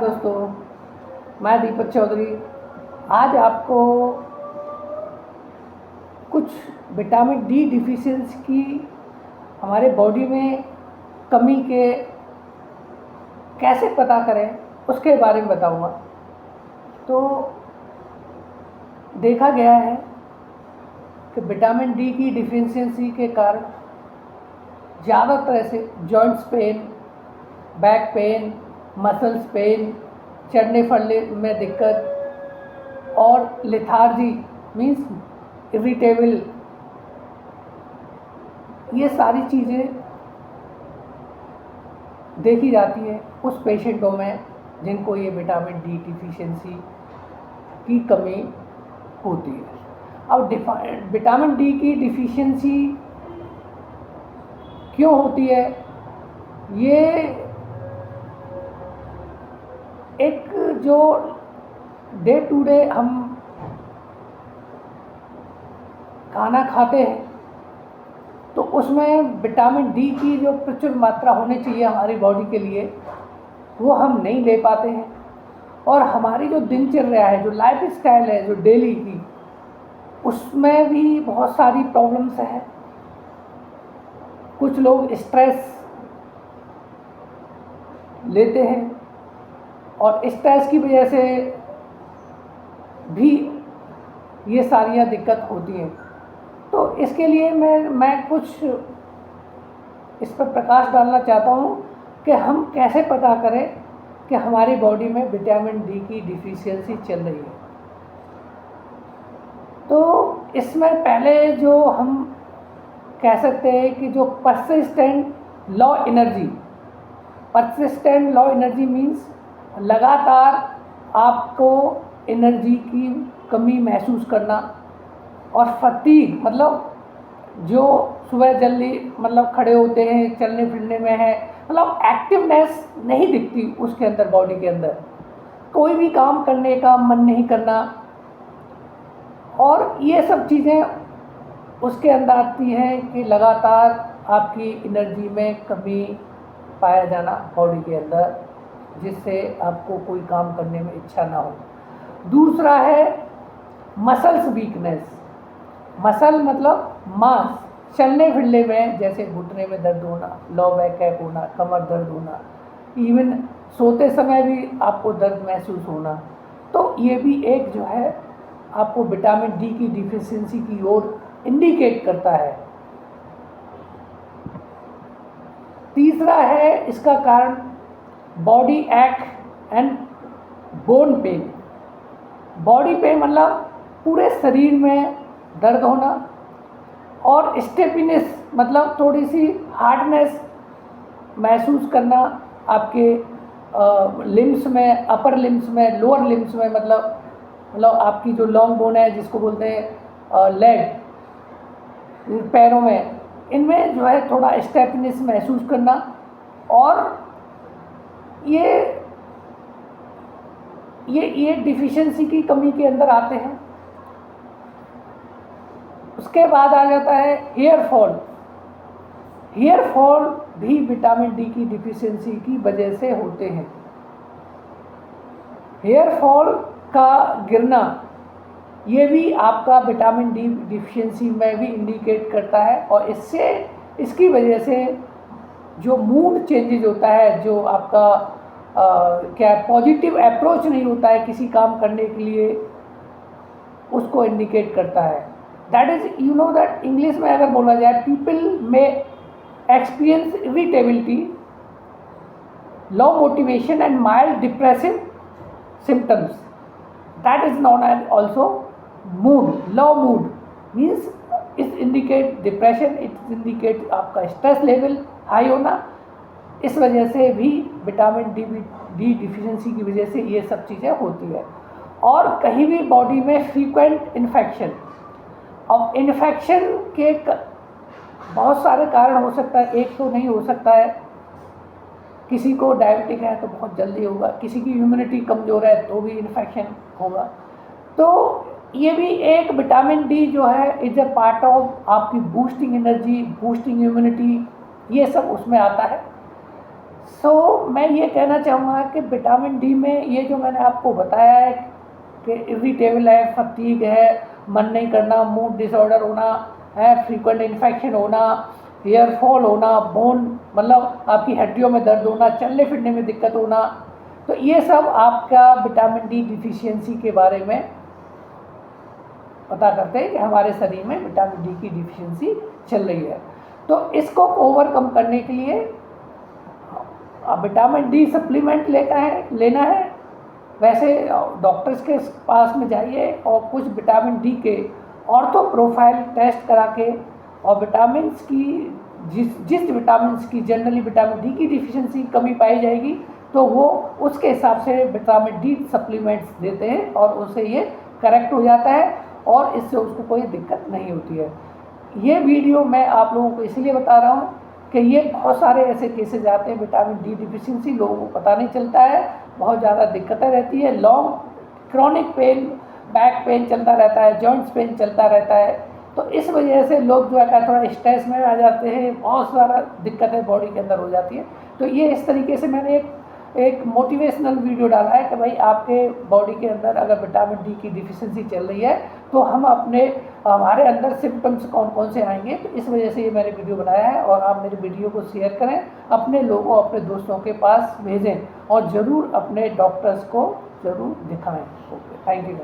दोस्तों, मैं दीपक चौधरी आज आपको कुछ विटामिन डी डिफिशियंसी की हमारे बॉडी में कमी के कैसे पता करें उसके बारे में बताऊंगा। तो देखा गया है कि विटामिन डी की डिफिशियंसी के कारण ज़्यादातर से joints pain, back pain, muscles pain, चढ़ने फिरने में दिक्कत और लेथार्जी मीन्स इरिटेबल, ये सारी चीज़ें देखी जाती है उस पेशेंटों में जिनको ये विटामिन डी डिफिशियंसी की कमी होती है। अब विटामिन डी की डिफिशियंसी क्यों होती है, ये एक जो डे टू डे हम खाना खाते हैं तो उसमें विटामिन डी की जो प्रचुर मात्रा होनी चाहिए हमारी बॉडी के लिए वो हम नहीं ले पाते हैं। और हमारी जो दिनचर्या है, जो लाइफ स्टाइल है, जो डेली की, उसमें भी बहुत सारी प्रॉब्लम्स हैं। कुछ लोग स्ट्रेस लेते हैं और स्ट्रेस की वजह से भी ये सारियाँ दिक्कत होती हैं। तो इसके लिए मैं कुछ इस पर प्रकाश डालना चाहता हूँ कि हम कैसे पता करें कि हमारी बॉडी में विटामिन डी की डिफिशियंसी चल रही है। तो इसमें पहले जो हम कह सकते हैं कि जो परसिस्टेंट लो एनर्जी मीन्स लगातार आपको एनर्जी की कमी महसूस करना, और फटीग मतलब जो सुबह जल्दी खड़े होते हैं, चलने फिरने में है, एक्टिवनेस नहीं दिखती उसके अंदर, बॉडी के अंदर कोई भी काम करने का मन नहीं करना, और ये सब चीज़ें उसके अंदर आती हैं कि लगातार आपकी एनर्जी में कमी पाया जाना बॉडी के अंदर, जिससे आपको कोई काम करने में इच्छा ना हो। दूसरा है मसल्स वीकनेस। मसल मतलब मांस, चलने फिरने में जैसे घुटने में दर्द होना, लो बैक कैप होना, कमर दर्द होना, इवन सोते समय भी आपको दर्द महसूस होना, तो ये भी एक जो है आपको विटामिन डी की डिफिशियंसी की ओर इंडिकेट करता है। तीसरा है इसका कारण बॉडी एक and bone pen. Body pain मतलब पूरे शरीर में दर्द होना, और स्टेफनेस मतलब थोड़ी सी हार्डनेस महसूस करना आपके लिम्स में, अपर लिम्स में, लोअर लिम्स में, मतलब आपकी जो लॉन्ग बोन है जिसको बोलते हैं लेग, पैरों में, इनमें जो है थोड़ा स्टेफनेस महसूस करना, और ये डिफिशियंसी की कमी के अंदर आते हैं। उसके बाद आ जाता है हेयर फॉल भी विटामिन डी की डिफिशियंसी की वजह से होते हैं। हेयर फॉल का गिरना ये भी आपका विटामिन डी डिफिशियंसी में भी इंडिकेट करता है, और इसकी वजह से जो मूड चेंजेज होता है, जो आपका क्या पॉजिटिव अप्रोच नहीं होता है किसी काम करने के लिए, उसको इंडिकेट करता है। That is you know that English में अगर बोला जाए, पीपल में experience irritability, low motivation and mild depressive symptoms, that is known as also mood. Low mood means it indicate depression, it indicate आपका स्ट्रेस लेवल हाई होना। इस वजह से भी विटामिन डी डिफिशियंसी की वजह से ये सब चीज़ें होती है। और कहीं भी बॉडी में फ्रीक्वेंट इन्फेक्शन, अब इन्फेक्शन के बहुत सारे कारण हो सकता है, एक तो नहीं हो सकता है। किसी को डायबिटिक है तो बहुत जल्दी होगा, किसी की इम्यूनिटी कमज़ोर है तो भी इन्फेक्शन होगा। तो ये भी एक विटामिन डी जो है इज अ पार्ट ऑफ आपकी बूस्टिंग एनर्जी, बूस्टिंग इम्यूनिटी, ये सब उसमें आता है। मैं ये कहना चाहूँगा कि विटामिन डी में ये जो मैंने आपको बताया है कि इरिटेबल है, फटीग है, मन नहीं करना, मूड डिसऑर्डर होना है, फ्रीक्वेंट इन्फेक्शन होना, हेयर फॉल होना, बोन मतलब आपकी हड्डियों में दर्द होना, चलने फिरने में दिक्कत होना, तो ये सब आपका विटामिन डी डिफिशियंसी के बारे में पता करते हैं कि हमारे शरीर में विटामिन डी की डिफिशियंसी चल रही है। तो इसको ओवरकम करने के लिए विटामिन डी सप्लीमेंट लेना है। वैसे डॉक्टर्स के पास में जाइए और कुछ विटामिन डी के ऑर्थो प्रोफाइल टेस्ट करा के और विटामिन्स की जिस विटामिन्स की जनरली विटामिन डी की डिफिशियंसी कमी पाई जाएगी तो वो उसके हिसाब से विटामिन डी सप्लीमेंट्स देते हैं और उससे ये करेक्ट हो जाता है और इससे उसको कोई दिक्कत नहीं होती है। ये वीडियो मैं आप लोगों को इसलिए बता रहा हूँ कि ये बहुत सारे ऐसे केसेज आते हैं विटामिन डी डिफिशियंसी, लोगों को पता नहीं चलता है, बहुत ज़्यादा दिक्कतें रहती है, long chronic pain, back pain चलता रहता है, जॉइंट्स पेन चलता रहता है। तो इस वजह से लोग जो है थोड़ा स्ट्रेस में आ जाते हैं, बहुत सारा दिक्कतें बॉडी के अंदर हो जाती है। तो ये इस तरीके से मैंने एक मोटिवेशनल वीडियो डाला है कि भाई आपके बॉडी के अंदर अगर विटामिन डी की डिफिशियंसी चल रही है तो हमारे अंदर सिम्टम्स कौन कौन से आएंगे। तो इस वजह से ये मैंने वीडियो बनाया है और आप मेरे वीडियो को शेयर करें, अपने लोगों, अपने दोस्तों के पास भेजें और ज़रूर अपने डॉक्टर्स को ज़रूर दिखाएं। Okay, thank you.